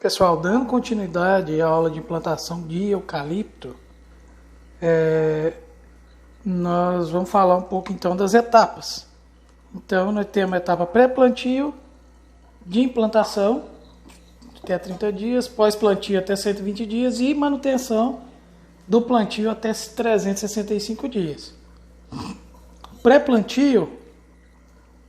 Pessoal, dando continuidade à aula de implantação de eucalipto, nós vamos falar um pouco então das etapas. Então, nós temos a etapa pré-plantio, de implantação, até 30 dias, pós-plantio até 120 dias e manutenção do plantio até 365 dias. Pré-plantio,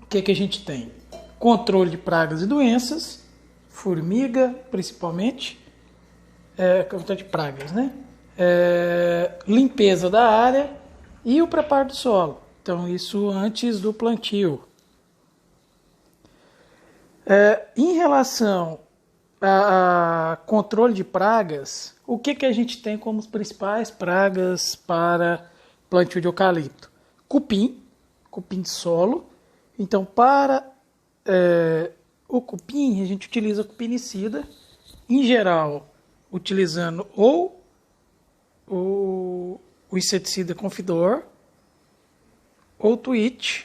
o que a gente tem? Controle de pragas e doenças, formiga principalmente, controle de pragas, né? Limpeza da área e o preparo do solo. Então, isso antes do plantio. Em relação a controle de pragas, o que a gente tem como as principais pragas para plantio de eucalipto? Cupim de solo. Então, para o cupim, a gente utiliza cupinicida, em geral, utilizando ou o inseticida Confidor ou Twitch.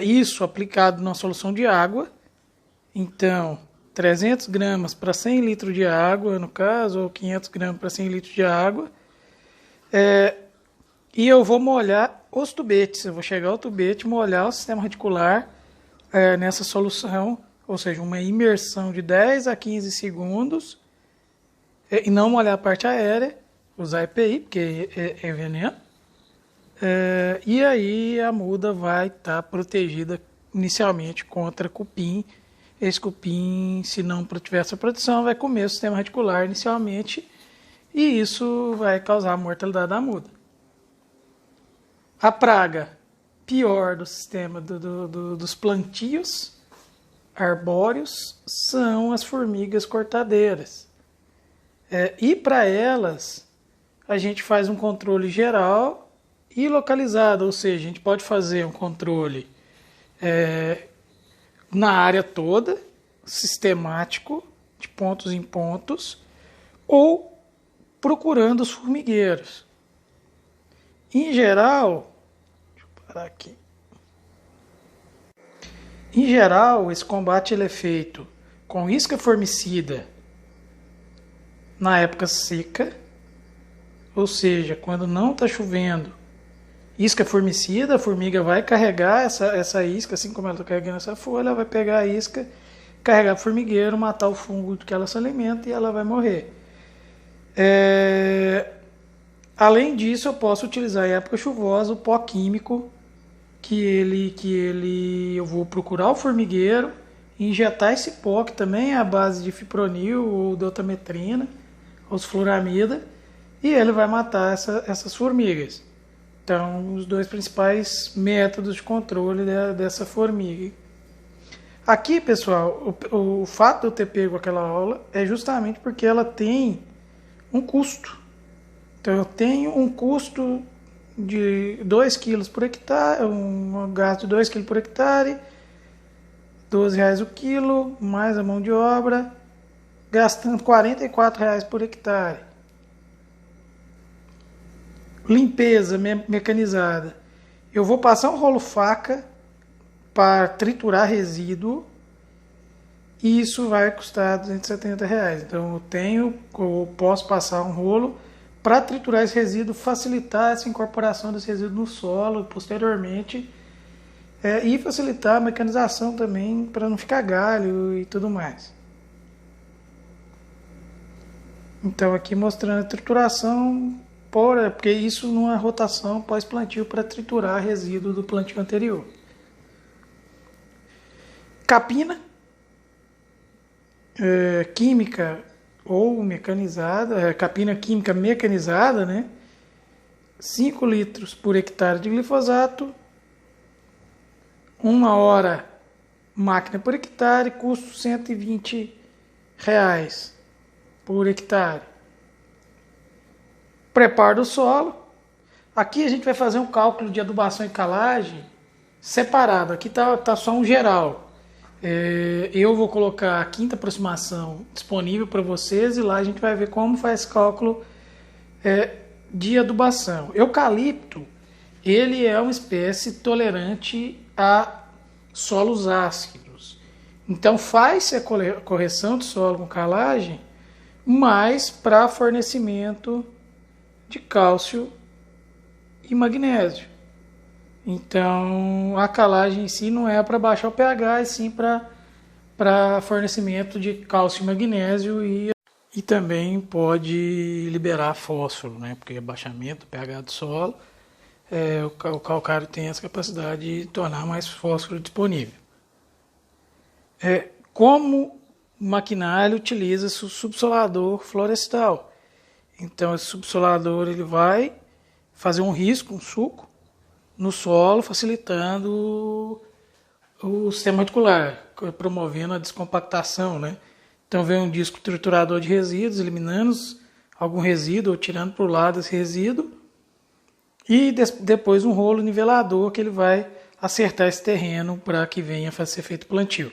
Isso aplicado na solução de água. Então, 300 gramas para 100 litros de água, no caso, ou 500 gramas para 100 litros de água. E eu vou molhar os tubetes. Eu vou chegar ao tubete, molhar o sistema radicular nessa solução, ou seja, uma imersão de 10 a 15 segundos, e não molhar a parte aérea, usar EPI, porque é veneno. E aí a muda vai estar protegida inicialmente contra cupim. Esse cupim, se não tiver essa proteção, vai comer o sistema radicular inicialmente e isso vai causar a mortalidade da muda. A praga pior do sistema dos plantios arbóreos são as formigas cortadeiras. E para elas, a gente faz um controle geral e localizado, ou seja, a gente pode fazer um controle na área toda, sistemático, de pontos em pontos, ou procurando os formigueiros. Em geral, deixa eu parar aqui. Em geral, esse combate ele é feito com isca formicida na época seca, ou seja, quando não está chovendo. Isca formicida, a formiga vai carregar essa isca, assim como ela está carregando essa folha, ela vai pegar a isca, carregar o formigueiro, matar o fungo que ela se alimenta e ela vai morrer. Além disso, eu posso utilizar em época chuvosa o pó químico, eu vou procurar o formigueiro, injetar esse pó, que também é a base de fipronil ou deutametrina, ou fluramida, e ele vai matar essas formigas. Então, os dois principais métodos de controle dessa formiga. Aqui, pessoal, o fato de eu ter pego aquela aula é justamente porque ela tem um custo. Então, eu tenho um custo de 2 kg por hectare, um gasto de 2 kg por hectare, R$12 o quilo, mais a mão de obra, gastando R$44 por hectare. Limpeza mecanizada. Eu vou passar um rolo faca para triturar resíduo e isso vai custar R$270. Então eu posso passar um rolo para triturar esse resíduo, facilitar essa incorporação desse resíduo no solo posteriormente e facilitar a mecanização também para não ficar galho e tudo mais. Então aqui mostrando a trituração, porque isso numa rotação pós-plantio para triturar resíduo do plantio anterior. Capina, química ou mecanizada, capina química mecanizada, né? 5 litros por hectare de glifosato, 1 hora máquina por hectare, custo R$120 por hectare. Preparo do solo. Aqui a gente vai fazer um cálculo de adubação e calagem separado. Aqui tá só um geral. Eu vou colocar a quinta aproximação disponível para vocês e lá a gente vai ver como faz esse cálculo de adubação. Eucalipto, ele é uma espécie tolerante a solos ácidos. Então faz-se a correção do solo com calagem, mas para fornecimento de cálcio e magnésio. Então a calagem em si não é para baixar o pH, e sim para fornecimento de cálcio e magnésio e também pode liberar fósforo, né? Porque abaixamento do pH do solo, o calcário tem essa capacidade de tornar mais fósforo disponível. Como maquinário utiliza-se o subsolador florestal. Então esse subsolador ele vai fazer um risco, um suco no solo, facilitando o sistema reticular, promovendo a descompactação, né? Então vem um disco triturador de resíduos, eliminando algum resíduo ou tirando para o lado esse resíduo, e depois um rolo nivelador que ele vai acertar esse terreno para que venha a ser feito plantio.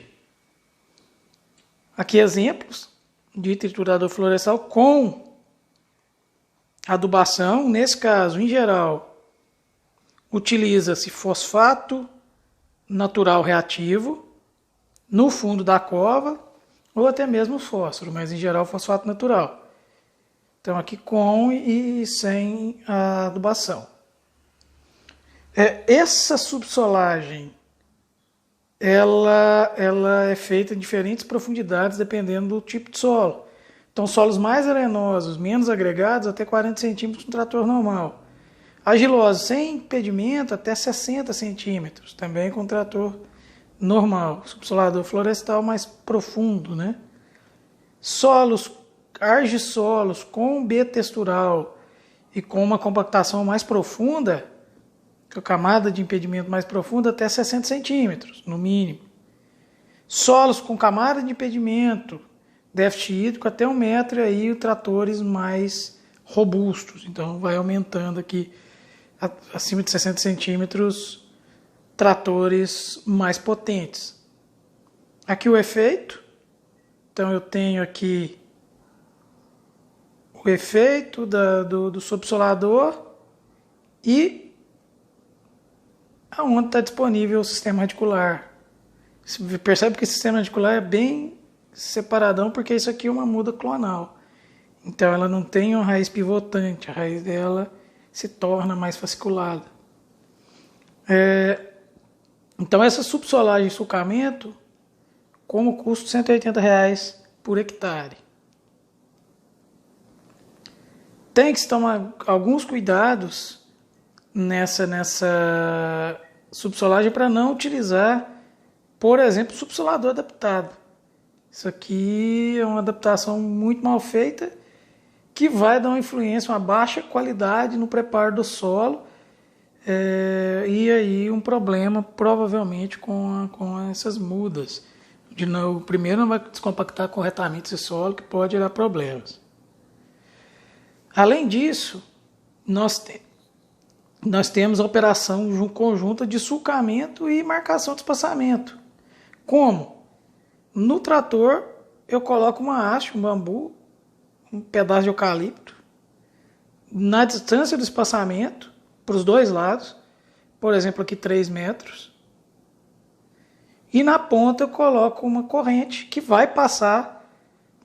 Aqui exemplos de triturador florestal com adubação. Nesse caso, em geral, utiliza-se fosfato natural reativo no fundo da cova ou até mesmo fósforo, mas em geral fosfato natural. Então aqui com e sem a adubação. Essa subsolagem ela é feita em diferentes profundidades dependendo do tipo de solo. Então solos mais arenosos, menos agregados, até 40 centímetros no trator normal. Argilosos sem impedimento até 60 centímetros, também com trator normal. Subsolador florestal mais profundo, né? Solos, argissolos com B textural e com uma compactação mais profunda, com a camada de impedimento mais profunda, até 60 centímetros, no mínimo. Solos com camada de impedimento, déficit hídrico até 1 metro, e aí tratores mais robustos. Então vai aumentando aqui, acima de 60 centímetros, tratores mais potentes. Aqui o efeito. Então eu tenho aqui o efeito do subsolador e aonde está disponível o sistema radicular. Você percebe que o sistema radicular é bem separadão, porque isso aqui é uma muda clonal. Então ela não tem uma raiz pivotante, a raiz dela se torna mais fasciculada. Então essa subsolagem e sulcamento, como custo R$ 180 por hectare. Tem que se tomar alguns cuidados nessa subsolagem para não utilizar, por exemplo, subsolador adaptado. Isso aqui é uma adaptação muito mal feita que vai dar uma influência, uma baixa qualidade no preparo do solo, e aí um problema provavelmente com essas mudas. Primeiro não vai descompactar corretamente esse solo, que pode gerar problemas. Além disso, nós temos a operação conjunta de sulcamento e marcação de espaçamento. Como? No trator eu coloco uma haste, um bambu, um pedaço de eucalipto, na distância do espaçamento, para os dois lados, por exemplo aqui 3 metros, e na ponta eu coloco uma corrente que vai passar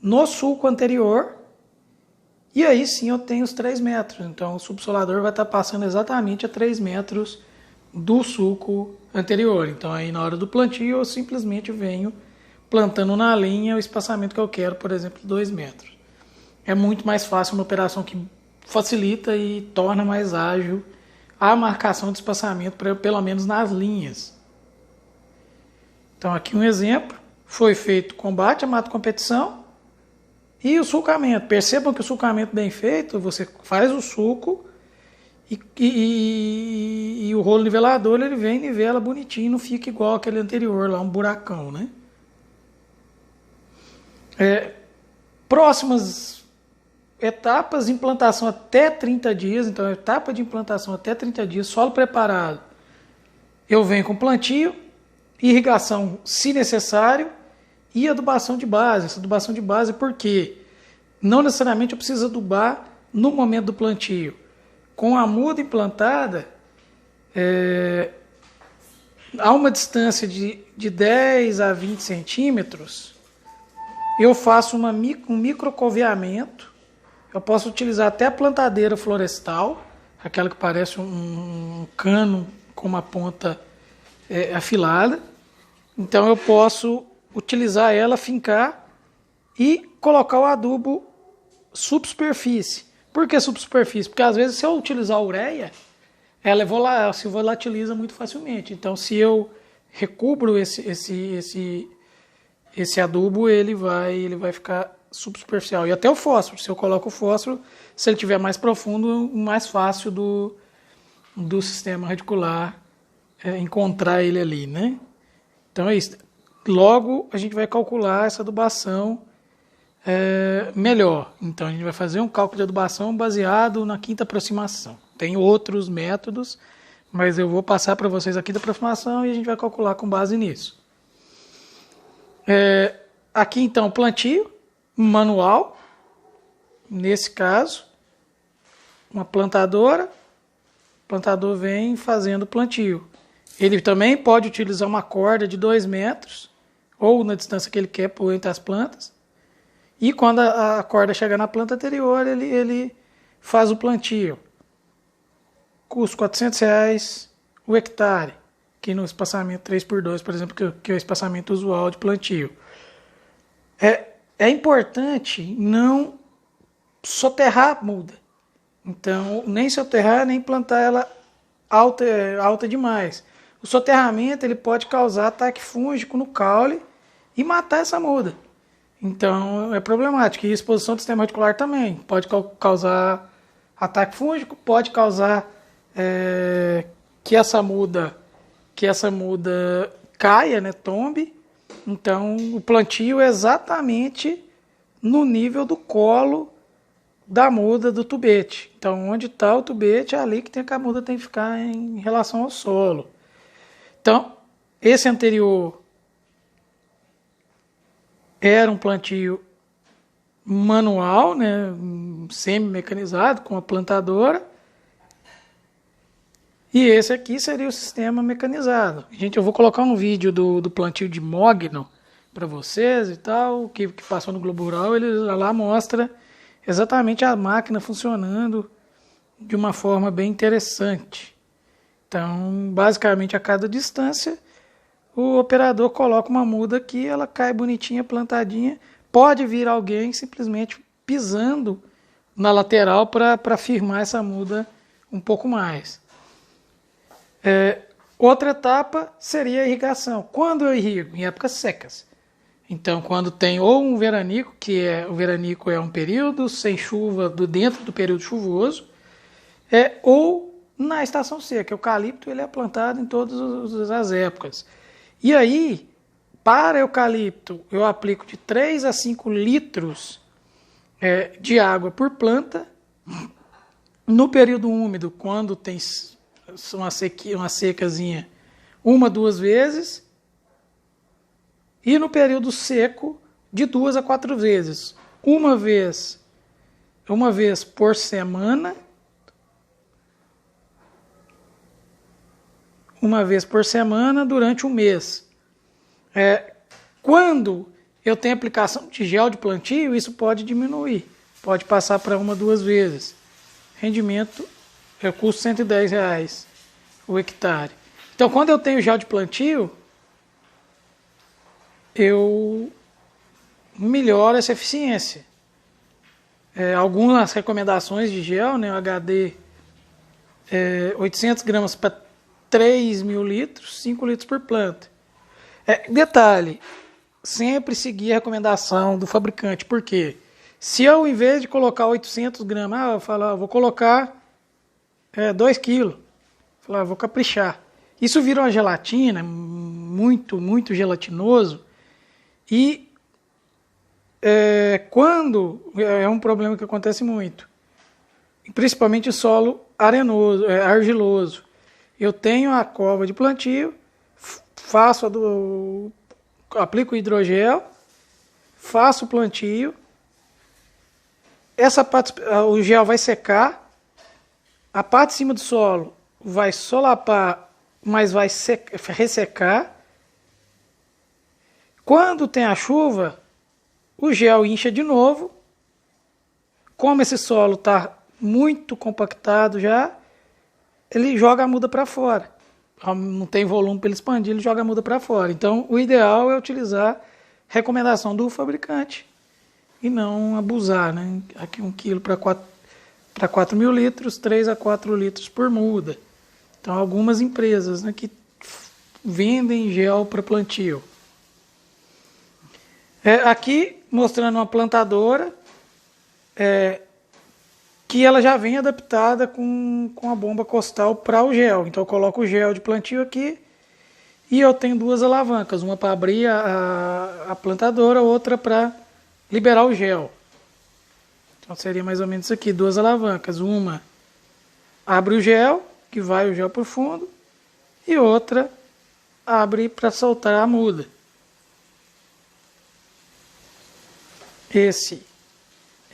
no sulco anterior, e aí sim eu tenho os 3 metros. Então o subsolador vai estar passando exatamente a 3 metros do sulco anterior. Então aí na hora do plantio eu simplesmente venho plantando na linha o espaçamento que eu quero, por exemplo, 2 metros. É muito mais fácil, uma operação que facilita e torna mais ágil a marcação de espaçamento, pelo menos nas linhas. Então aqui um exemplo, foi feito combate à mato-competição e o sulcamento. Percebam que o sulcamento bem feito, você faz o sulco e o rolo nivelador ele vem e nivela bonitinho, não fica igual aquele anterior lá, um buracão, né? Próximas etapas, implantação até 30 dias, então etapa de implantação até 30 dias, solo preparado. Eu venho com plantio, irrigação se necessário e adubação de base. Essa adubação de base por quê? Não necessariamente eu preciso adubar no momento do plantio. Com a muda implantada, a uma distância de 10 a 20 centímetros, eu faço um microcoveamento. Eu posso utilizar até a plantadeira florestal, aquela que parece um cano com uma ponta afilada. Então eu posso utilizar ela, fincar e colocar o adubo subsuperfície. Por que subsuperfície? Porque às vezes se eu utilizar a ureia, ela se volatiliza muito facilmente. Então se eu recubro esse adubo, ele vai ficar subsuperficial. E até o fósforo, se eu coloco o fósforo, se ele estiver mais profundo, mais fácil do sistema radicular encontrar ele ali, né? Então é isso. Logo, a gente vai calcular essa adubação melhor. Então a gente vai fazer um cálculo de adubação baseado na quinta aproximação. Tem outros métodos, mas eu vou passar para vocês a quinta aproximação e a gente vai calcular com base nisso. Aqui então plantio manual, nesse caso, uma plantadora, o plantador vem fazendo plantio. Ele também pode utilizar uma corda de 2 metros, ou na distância que ele quer por entre as plantas, e quando a corda chegar na planta anterior, ele faz o plantio. Custa R$400 o hectare, aqui no espaçamento 3x2, por exemplo, que é o espaçamento usual de plantio. É importante não soterrar a muda. Então, nem soterrar, nem plantar ela alta demais. O soterramento ele pode causar ataque fúngico no caule e matar essa muda. Então, é problemático. E a exposição do sistema radicular também. Pode causar ataque fúngico, pode causar que essa muda caia, né, tombe. Então, o plantio é exatamente no nível do colo da muda do tubete. Então, onde está o tubete, é ali que a muda tem que ficar em relação ao solo. Então, esse anterior era um plantio manual, né, semi-mecanizado, com a plantadora. E esse aqui seria o sistema mecanizado. Gente, eu vou colocar um vídeo do plantio de mogno para vocês e tal, que passou no Globo Rural. Ele lá mostra exatamente a máquina funcionando de uma forma bem interessante. Então, basicamente, a cada distância, o operador coloca uma muda aqui, ela cai bonitinha, plantadinha. Pode vir alguém simplesmente pisando na lateral para firmar essa muda um pouco mais. Outra etapa seria a irrigação. Quando eu irrigo? Em épocas secas. Então, quando tem ou um veranico, o veranico é um período sem chuva dentro do período chuvoso, ou na estação seca. O eucalipto ele é plantado em todas as épocas. E aí, para eucalipto, eu aplico de 3 a 5 litros de água por planta. No período úmido, quando tem uma secazinha, 1, 2 vezes. E no período seco, de 2 a 4 vezes. Uma vez por semana. Uma vez por semana durante um mês. Quando eu tenho aplicação de gel de plantio, isso pode diminuir. Pode passar para 1, 2 vezes. Rendimento custa R$110 o hectare. Então, quando eu tenho gel de plantio, eu melhoro essa eficiência. Algumas recomendações de gel, né, o HD 800 gramas para 3 mil litros, 5 litros por planta. Detalhe, sempre seguir a recomendação do fabricante, porque se eu, em vez de colocar 800 gramas, eu falo, vou colocar 2 quilos, vou caprichar. Isso vira uma gelatina, muito, muito gelatinoso, e quando é um problema que acontece muito, principalmente em solo arenoso, argiloso. Eu tenho a cova de plantio, aplico o hidrogel, faço o plantio, o gel vai secar, a parte de cima do solo vai solapar mas vai ressecar. Quando tem a chuva, o gel incha de novo. Como esse solo está muito compactado já, ele joga a muda para fora. Não tem volume para ele expandir, ele joga a muda para fora. Então, o ideal é utilizar recomendação do fabricante e não abusar, né? Aqui 1 kg para 4.000 litros, 3 a 4 litros por muda. Então, algumas empresas, né, que vendem gel para plantio. Aqui mostrando uma plantadora que ela já vem adaptada com a bomba costal para o gel. Então eu coloco o gel de plantio aqui e eu tenho 2 alavancas, uma para abrir a plantadora, outra para liberar o gel. Então seria mais ou menos isso aqui, 2 alavancas. Uma abre o gel, que vai o gel para o fundo, e outra abre para soltar a muda. Esse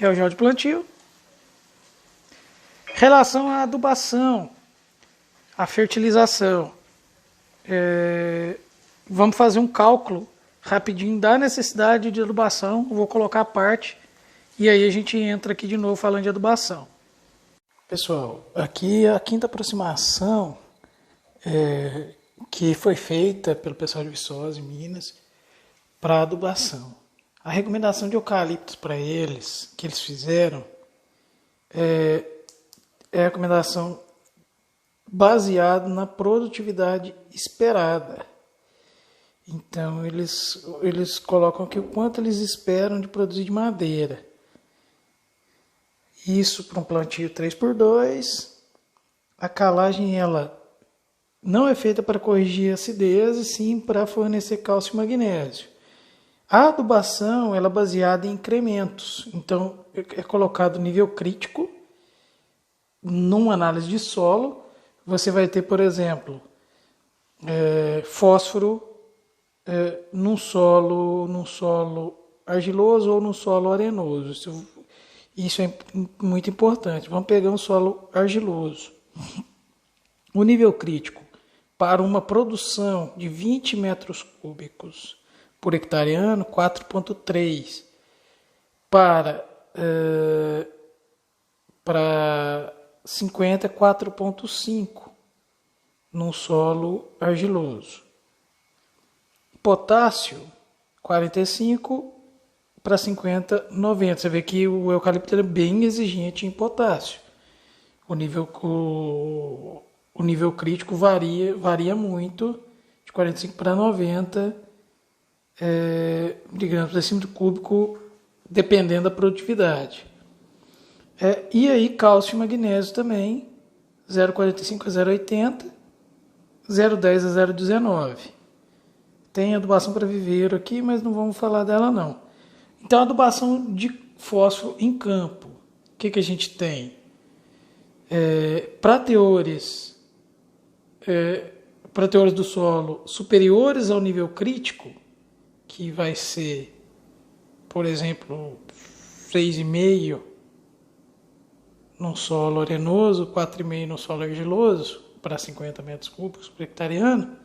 é o gel de plantio. Relação à adubação, à fertilização. Vamos fazer um cálculo rapidinho da necessidade de adubação. Vou colocar a parte e aí a gente entra aqui de novo falando de adubação. Pessoal, aqui a quinta aproximação que foi feita pelo pessoal de Viçosa, em Minas, para adubação. A recomendação de eucaliptos para eles, que eles fizeram, é a recomendação baseada na produtividade esperada. Então, eles colocam aqui o quanto eles esperam de produzir de madeira. Isso para um plantio 3x2. A calagem ela não é feita para corrigir a acidez, e sim para fornecer cálcio e magnésio. A adubação ela é baseada em incrementos. Então, é colocado nível crítico. Numa análise de solo, você vai ter, por exemplo, fósforo num solo argiloso ou num solo arenoso. Isso é muito importante. Vamos pegar um solo argiloso. O nível crítico para uma produção de 20 metros cúbicos por hectare ano, 4,3. Para 50 é 4,5 num solo argiloso. Potássio, 45 para 50, 90. Você vê que o eucalipto é bem exigente em potássio. O nível crítico varia muito, de 45 para 90 de gramas por decímetro cúbico, dependendo da produtividade. E aí cálcio e magnésio também, 0,45 a 0,80, 0,10 a 0,19. Tem adubação para viveiro aqui, mas não vamos falar dela não. Então, adubação de fósforo em campo. O que a gente tem? Para teores do solo superiores ao nível crítico, que vai ser, por exemplo, 6,5 num solo arenoso, 4,5 no solo argiloso, para 50 metros cúbicos por hectare ano,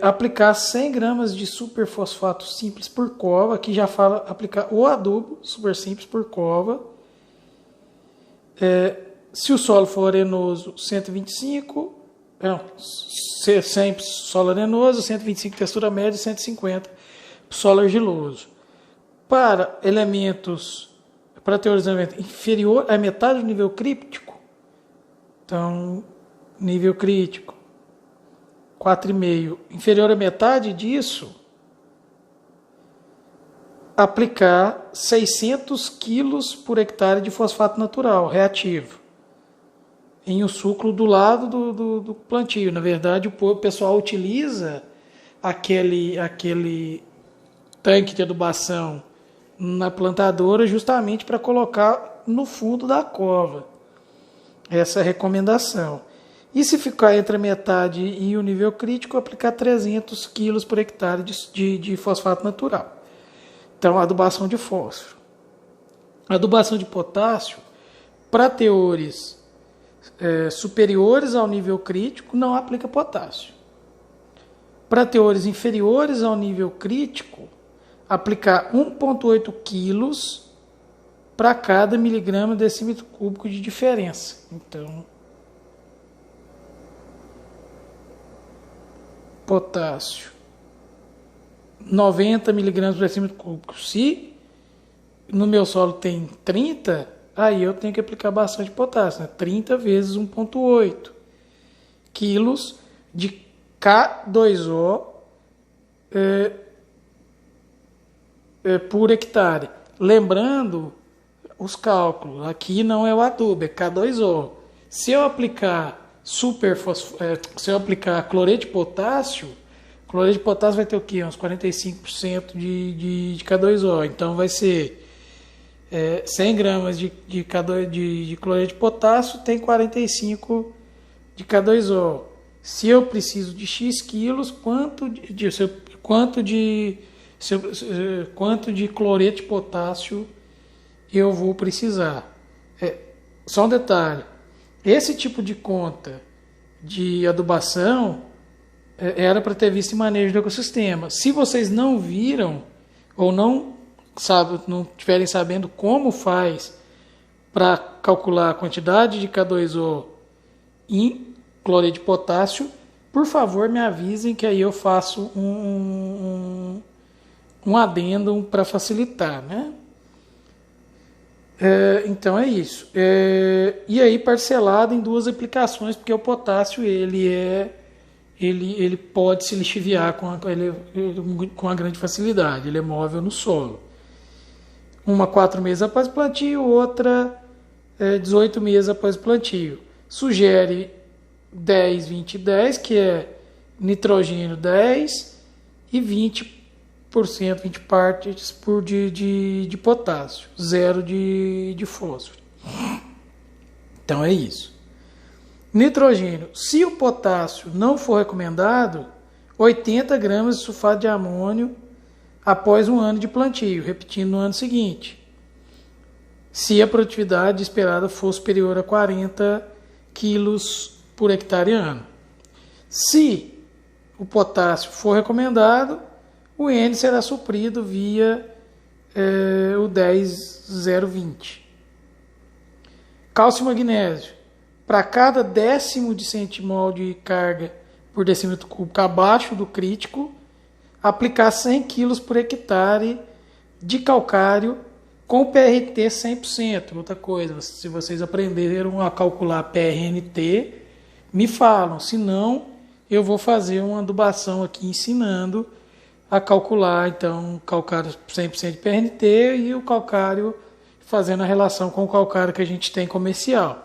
aplicar 100 gramas de superfosfato simples por cova. Aqui já fala aplicar o adubo super simples por cova. Se o solo for arenoso, 125, sempre solo arenoso, 125 textura média, 150 solo argiloso. Para teores de elemento inferior à metade do nível crítico, então, nível crítico, 4,5, inferior à metade disso, aplicar 600 quilos por hectare de fosfato natural, reativo, em um suclo do lado do plantio. Na verdade, o pessoal utiliza aquele tanque de adubação na plantadora justamente para colocar no fundo da cova. Essa é a recomendação. E se ficar entre a metade e o nível crítico, aplicar 300 kg por hectare de fosfato natural. Então, adubação de fósforo. Adubação de potássio, para teores superiores ao nível crítico, não aplica potássio. Para teores inferiores ao nível crítico, aplicar 1,8 quilos para cada miligrama decímetro cúbico de diferença. Então, potássio, 90 miligramas por decímetro cúbico. Se no meu solo tem 30, aí eu tenho que aplicar bastante potássio, né? 30 vezes 1,8 quilos de K2O por hectare. Lembrando os cálculos, aqui não é o adubo, é K2O. Se eu aplicar se eu aplicar cloreto de potássio vai ter o quê? Uns 45% de K2O. Então vai ser 100 gramas de cloreto de potássio tem 45 de K2O. Se eu preciso de X quilos, quanto de cloreto de potássio eu vou precisar? Só um detalhe. Esse tipo de conta de adubação era para ter visto em manejo do ecossistema. Se vocês não viram ou não estiverem sabendo como faz para calcular a quantidade de K2O em cloreto de potássio, por favor me avisem que aí eu faço um adendo para facilitar, né? Então é isso. E aí parcelado em 2 aplicações, porque o potássio ele pode se lixiviar com a grande facilidade. Ele é móvel no solo. Uma 4 meses após o plantio, outra 18 meses após o plantio. Sugere 10, 20, 10, que é nitrogênio 10 e 20 partes de potássio, 0 de fósforo. Então é isso. Nitrogênio. Se o potássio não for recomendado, 80 gramas de sulfato de amônio após 1 ano de plantio, repetindo no ano seguinte. Se a produtividade esperada for superior a 40 quilos por hectare ano. Se o potássio for recomendado, o N será suprido via o 10,020. Cálcio e magnésio. Para cada 10º de centimol de carga por decímetro cúbico abaixo do crítico, aplicar 100 kg por hectare de calcário com PRT 100%. Outra coisa, se vocês aprenderam a calcular PRNT, me falam. Se não, eu vou fazer uma adubação aqui ensinando a calcular, então, calcário 100% de PRNT e o calcário fazendo a relação com o calcário que a gente tem comercial.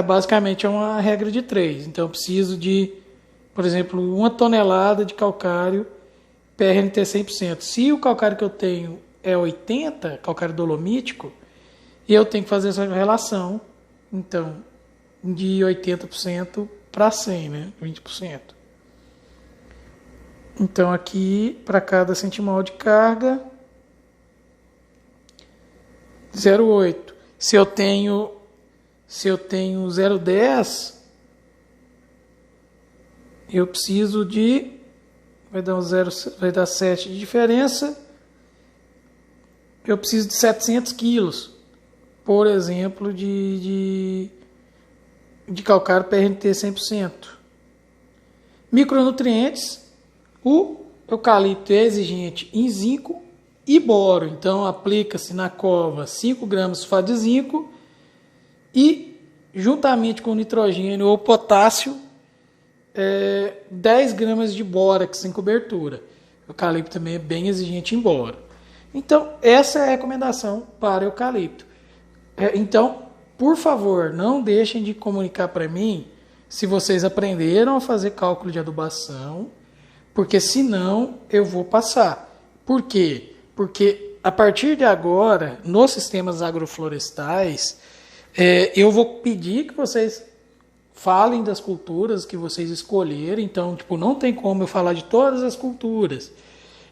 Basicamente é uma regra de 3. Então, eu preciso de, por exemplo, 1 tonelada de calcário PRNT 100%. Se o calcário que eu tenho é 80, calcário dolomítico, eu tenho que fazer essa relação, então, de 80% para 100, né? 20%. Então, aqui, para cada centimol de carga, 0,8. Se eu tenho 0,10, eu preciso de... vai dar 7 de diferença. Eu preciso de 700 quilos, por exemplo, de calcário PRNT 100%. Micronutrientes. O eucalipto é exigente em zinco e boro. Então, aplica-se na cova 5 gramas de sulfato de zinco e, juntamente com nitrogênio ou potássio, 10 gramas de bórax em cobertura. O eucalipto também é bem exigente em boro. Então, essa é a recomendação para o eucalipto. Então, por favor, não deixem de comunicar para mim se vocês aprenderam a fazer cálculo de adubação, porque senão eu vou passar. Por quê? Porque a partir de agora, nos sistemas agroflorestais, eu vou pedir que vocês falem das culturas que vocês escolherem. Então, não tem como eu falar de todas as culturas.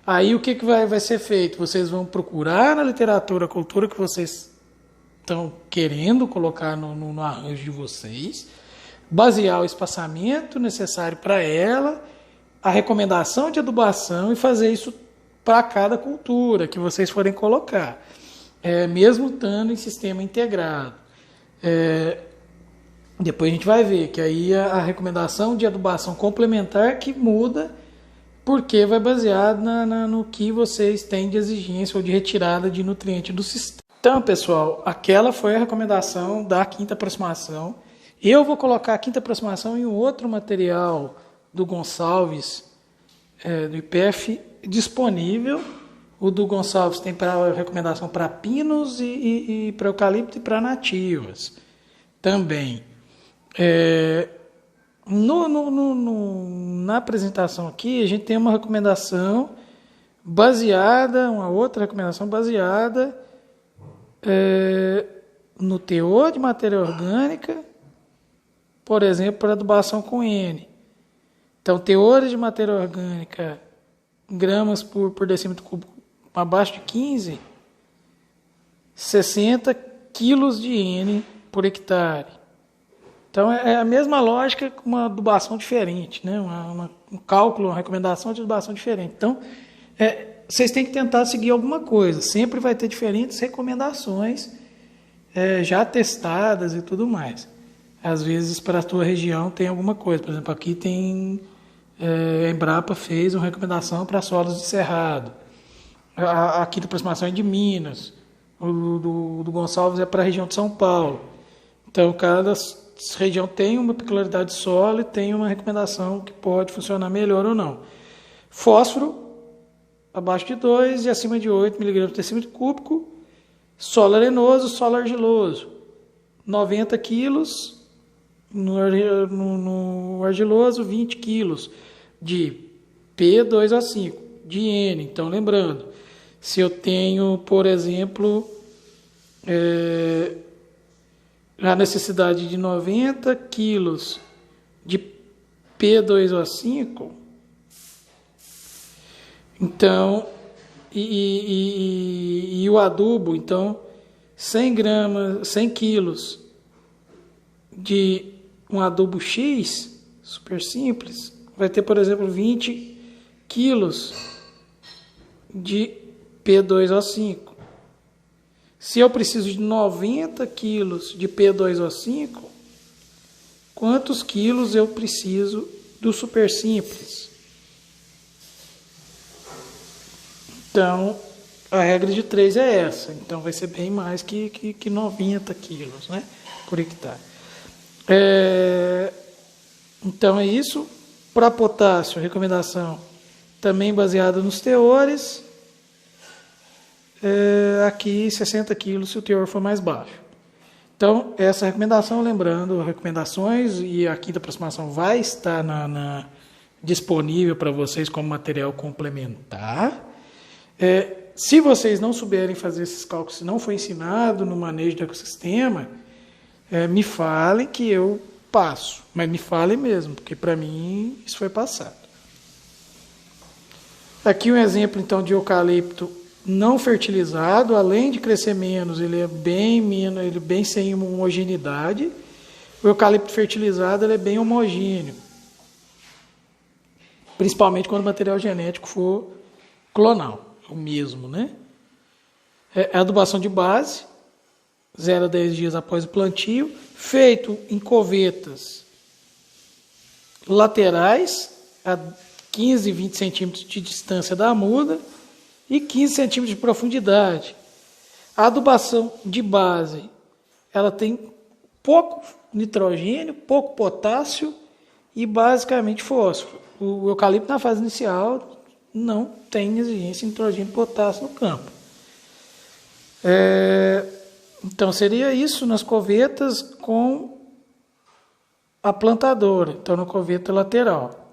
Aí o que vai ser feito? Vocês vão procurar na literatura a cultura que vocês estão querendo colocar no arranjo de vocês, basear o espaçamento necessário para ela, a recomendação de adubação e fazer isso para cada cultura que vocês forem colocar, mesmo estando em sistema integrado. Depois a gente vai ver que aí a recomendação de adubação complementar que muda, porque vai baseado no que vocês têm de exigência ou de retirada de nutriente do sistema. Então, pessoal, aquela foi a recomendação da quinta aproximação. Eu vou colocar a quinta aproximação em um outro material do Gonçalves, do IPF, disponível. O do Gonçalves tem recomendação para pinos e para eucalipto e para nativas também. Na apresentação aqui, a gente tem uma recomendação baseada, uma outra recomendação baseada no teor de matéria orgânica, por exemplo, para adubação com N. Então, teores de matéria orgânica, gramas por decímetro cúbico abaixo de 15, 60 quilos de N por hectare. Então, é a mesma lógica com uma adubação diferente, né? Um cálculo, uma recomendação de adubação diferente. Então, vocês têm que tentar seguir alguma coisa. Sempre vai ter diferentes recomendações já testadas e tudo mais. Às vezes, para a tua região, tem alguma coisa. Por exemplo, aqui tem... a Embrapa fez uma recomendação para solos de cerrado. Aqui da aproximação é de Minas. O do Gonçalves é para a região de São Paulo. Então, cada região tem uma peculiaridade de solo e tem uma recomendação que pode funcionar melhor ou não. Fósforo, abaixo de 2 e acima de 8 mg por decímetro cúbico. Solo arenoso, solo argiloso. 90 quilos no argiloso, 20 quilos de P2O5, de N. Então, lembrando, se eu tenho, por exemplo, a necessidade de 90 quilos de P2O5, então, e o adubo, então, 100 gramas, 100 quilos de um adubo X, super simples, vai ter, por exemplo, 20 quilos de P2O5. Se eu preciso de 90 quilos de P2O5, quantos quilos eu preciso do super simples? Então, a regra de 3 é essa. Então, vai ser bem mais que 90 quilos, né, por hectare. Então, é isso. Para potássio, a recomendação também baseada nos teores. Aqui 60 quilos se o teor for mais baixo. Então, essa recomendação, lembrando, recomendações e a quinta aproximação vai estar disponível para vocês como material complementar. Se vocês não souberem fazer esses cálculos, se não foi ensinado no manejo do ecossistema, me falem que eu passo, mas me falem mesmo, porque para mim isso foi passado. Aqui um exemplo então de eucalipto não fertilizado, além de crescer menos, ele é bem sem homogeneidade. O eucalipto fertilizado ele é bem homogêneo, principalmente quando o material genético for clonal, o mesmo, né? A adubação de base, 0 a 10 dias após o plantio, feito em covetas laterais, a 15 e 20 centímetros de distância da muda, e 15 centímetros de profundidade. A adubação de base, ela tem pouco nitrogênio, pouco potássio e basicamente fósforo. O eucalipto na fase inicial não tem exigência de nitrogênio e potássio no campo. Então seria isso nas covetas com a plantadora, então na coveta lateral.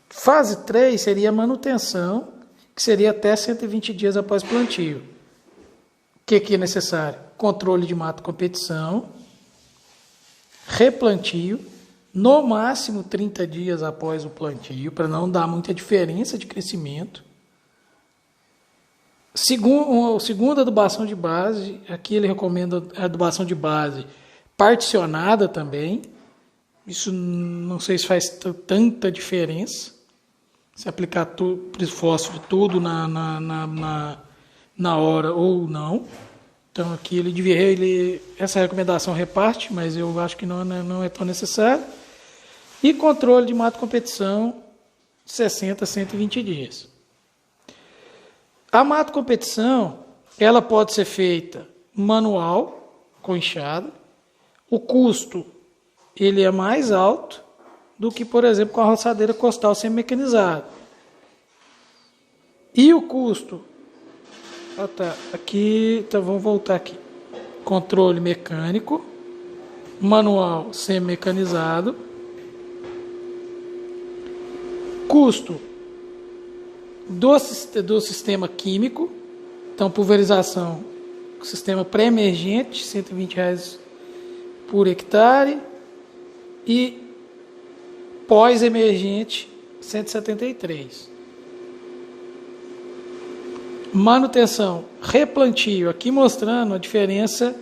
Fase 3 seria a manutenção, que seria até 120 dias após plantio. O que é necessário? Controle de mato competição, replantio, no máximo 30 dias após o plantio, para não dar muita diferença de crescimento. Segunda adubação de base, aqui ele recomenda a adubação de base particionada também. Isso não sei se faz tanta diferença. Se aplicar fósforo tudo na hora ou não. Então aqui essa recomendação reparte, mas eu acho que não é tão necessário. E controle de mato competição, 60 a 120 dias. A mato competição, ela pode ser feita manual, com enxada. O custo, ele é mais alto do que, por exemplo, com a roçadeira costal semi-mecanizada. E o custo, então vamos voltar aqui. Controle mecânico, manual semi-mecanizado. Custo do sistema químico, então pulverização, sistema pré-emergente, R$120 por hectare, e pós-emergente, 173. Manutenção, replantio, aqui mostrando a diferença.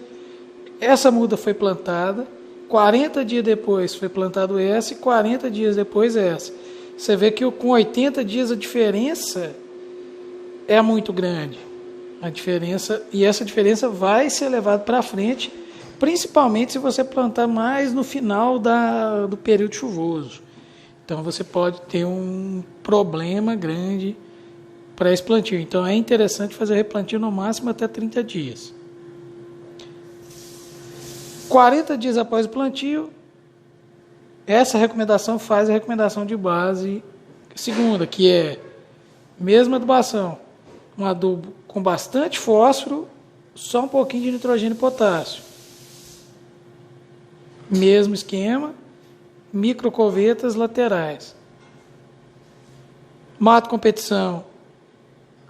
Essa muda foi plantada, 40 dias depois foi plantado essa e 40 dias depois essa. Você vê que com 80 dias a diferença é muito grande. E essa diferença vai ser levada para frente, principalmente se você plantar mais no final do período chuvoso. Então você pode ter um problema grande para esse plantio. Então é interessante fazer replantio no máximo até 30 dias. 40 dias após o plantio, essa recomendação faz a recomendação de base segunda, que é mesma adubação, um adubo com bastante fósforo, só um pouquinho de nitrogênio e potássio. Mesmo esquema, microcovetas laterais. Mato competição,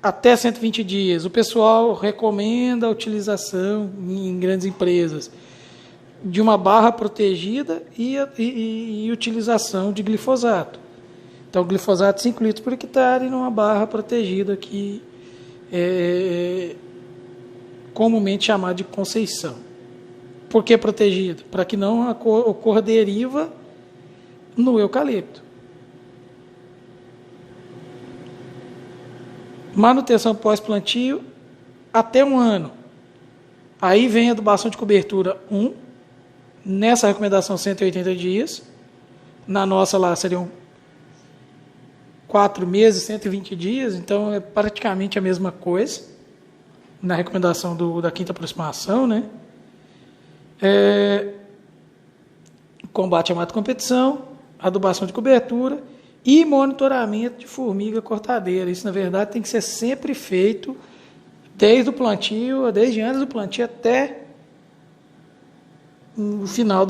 até 120 dias. O pessoal recomenda a utilização em grandes empresas de uma barra protegida e utilização de glifosato. Então, glifosato 5 litros por hectare numa barra protegida que é comumente chamada de Conceição. Por que protegida? Para que não ocorra deriva no eucalipto. Manutenção pós-plantio até 1 ano. Aí vem a adubação de cobertura 1. Nessa recomendação, 180 dias. Na nossa lá seriam 4 meses, 120 dias. Então é praticamente a mesma coisa. Na recomendação da quinta aproximação, né? Combate à mato competição, adubação de cobertura e monitoramento de formiga cortadeira. Isso, na verdade, tem que ser sempre feito desde o plantio, desde antes do plantio até o final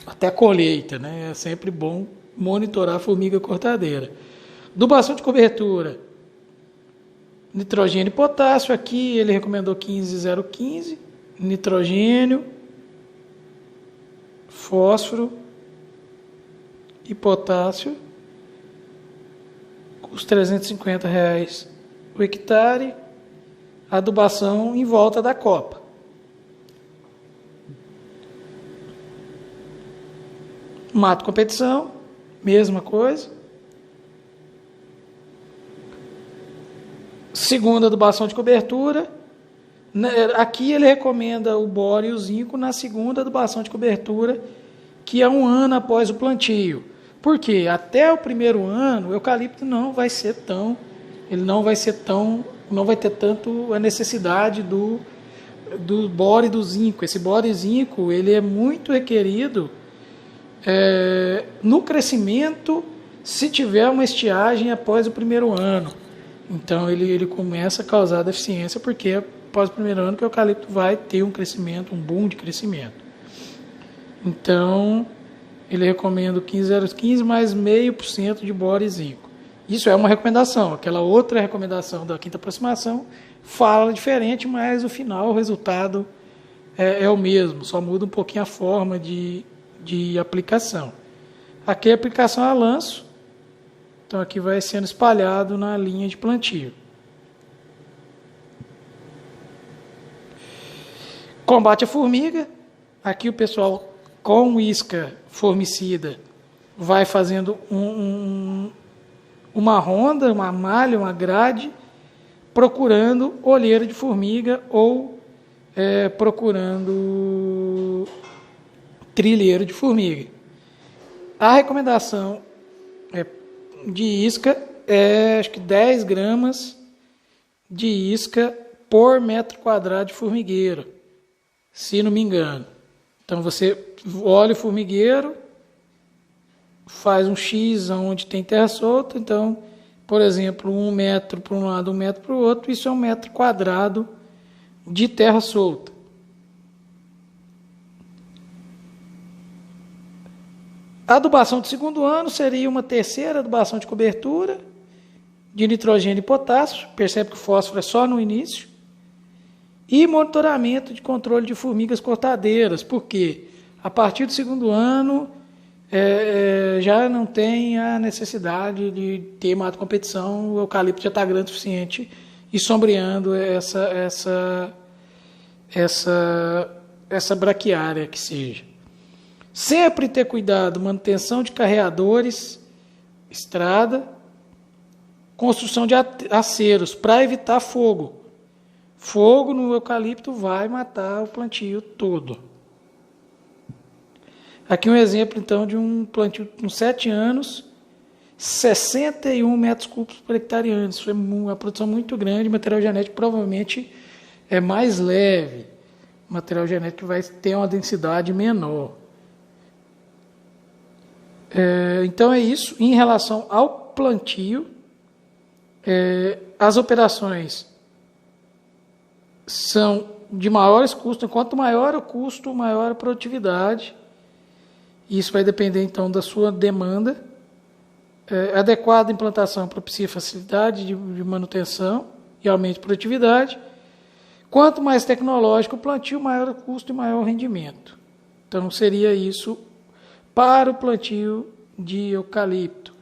até a colheita, né? É sempre bom monitorar a formiga cortadeira. Adubação de cobertura, nitrogênio e potássio. Aqui ele recomendou 15,015, nitrogênio, fósforo e potássio, custa R$350 o hectare. Adubação em volta da copa. Mato competição, mesma coisa. Segunda adubação de cobertura. Aqui ele recomenda o boro e o zinco na segunda adubação de cobertura, que é 1 ano após o plantio. Por quê? Até o primeiro ano, o eucalipto não vai ter tanto a necessidade do boro e do zinco. Esse boro e zinco, ele é muito requerido no crescimento, se tiver uma estiagem após o primeiro ano. Então ele começa a causar deficiência, porque após o primeiro ano que o eucalipto vai ter um crescimento, um boom de crescimento. Então ele recomenda 15,015 mais 0,5% de boro e zinco. Isso é uma recomendação. Aquela outra recomendação da quinta aproximação fala diferente, mas o final, o resultado é o mesmo, só muda um pouquinho a forma de aplicação. Aqui a aplicação a lanço, então aqui vai sendo espalhado na linha de plantio. Combate a formiga. Aqui o pessoal com isca formicida vai fazendo uma ronda, uma malha, uma grade, procurando olheira de formiga ou procurando trilheiro de formiga. A recomendação de isca é, acho que 10 gramas de isca por metro quadrado de formigueiro, se não me engano. Então você olha o formigueiro, faz um X onde tem terra solta, então, por exemplo, 1 metro para um lado, 1 metro para o outro, isso é 1 metro quadrado de terra solta. A adubação de segundo ano seria uma terceira adubação de cobertura de nitrogênio e potássio, percebe que o fósforo é só no início, e monitoramento de controle de formigas cortadeiras, porque a partir do segundo ano já não tem a necessidade de ter mato competição, o eucalipto já está grande o suficiente e sombreando essa braquiária que seja. Sempre ter cuidado, manutenção de carreadores, estrada, construção de aceros para evitar fogo. Fogo no eucalipto vai matar o plantio todo. Aqui um exemplo, então, de um plantio com 7 anos, 61 metros cúbicos por hectare ano. Isso é uma produção muito grande. Material genético provavelmente é mais leve. Material genético vai ter uma densidade menor. Então é isso. Em relação ao plantio, as operações são de maiores custos. Quanto maior o custo, maior a produtividade. Isso vai depender, então, da sua demanda. Adequada implantação propicia facilidade de manutenção e aumento de produtividade. Quanto mais tecnológico o plantio, maior o custo e maior o rendimento. Então, seria isso para o plantio de eucalipto.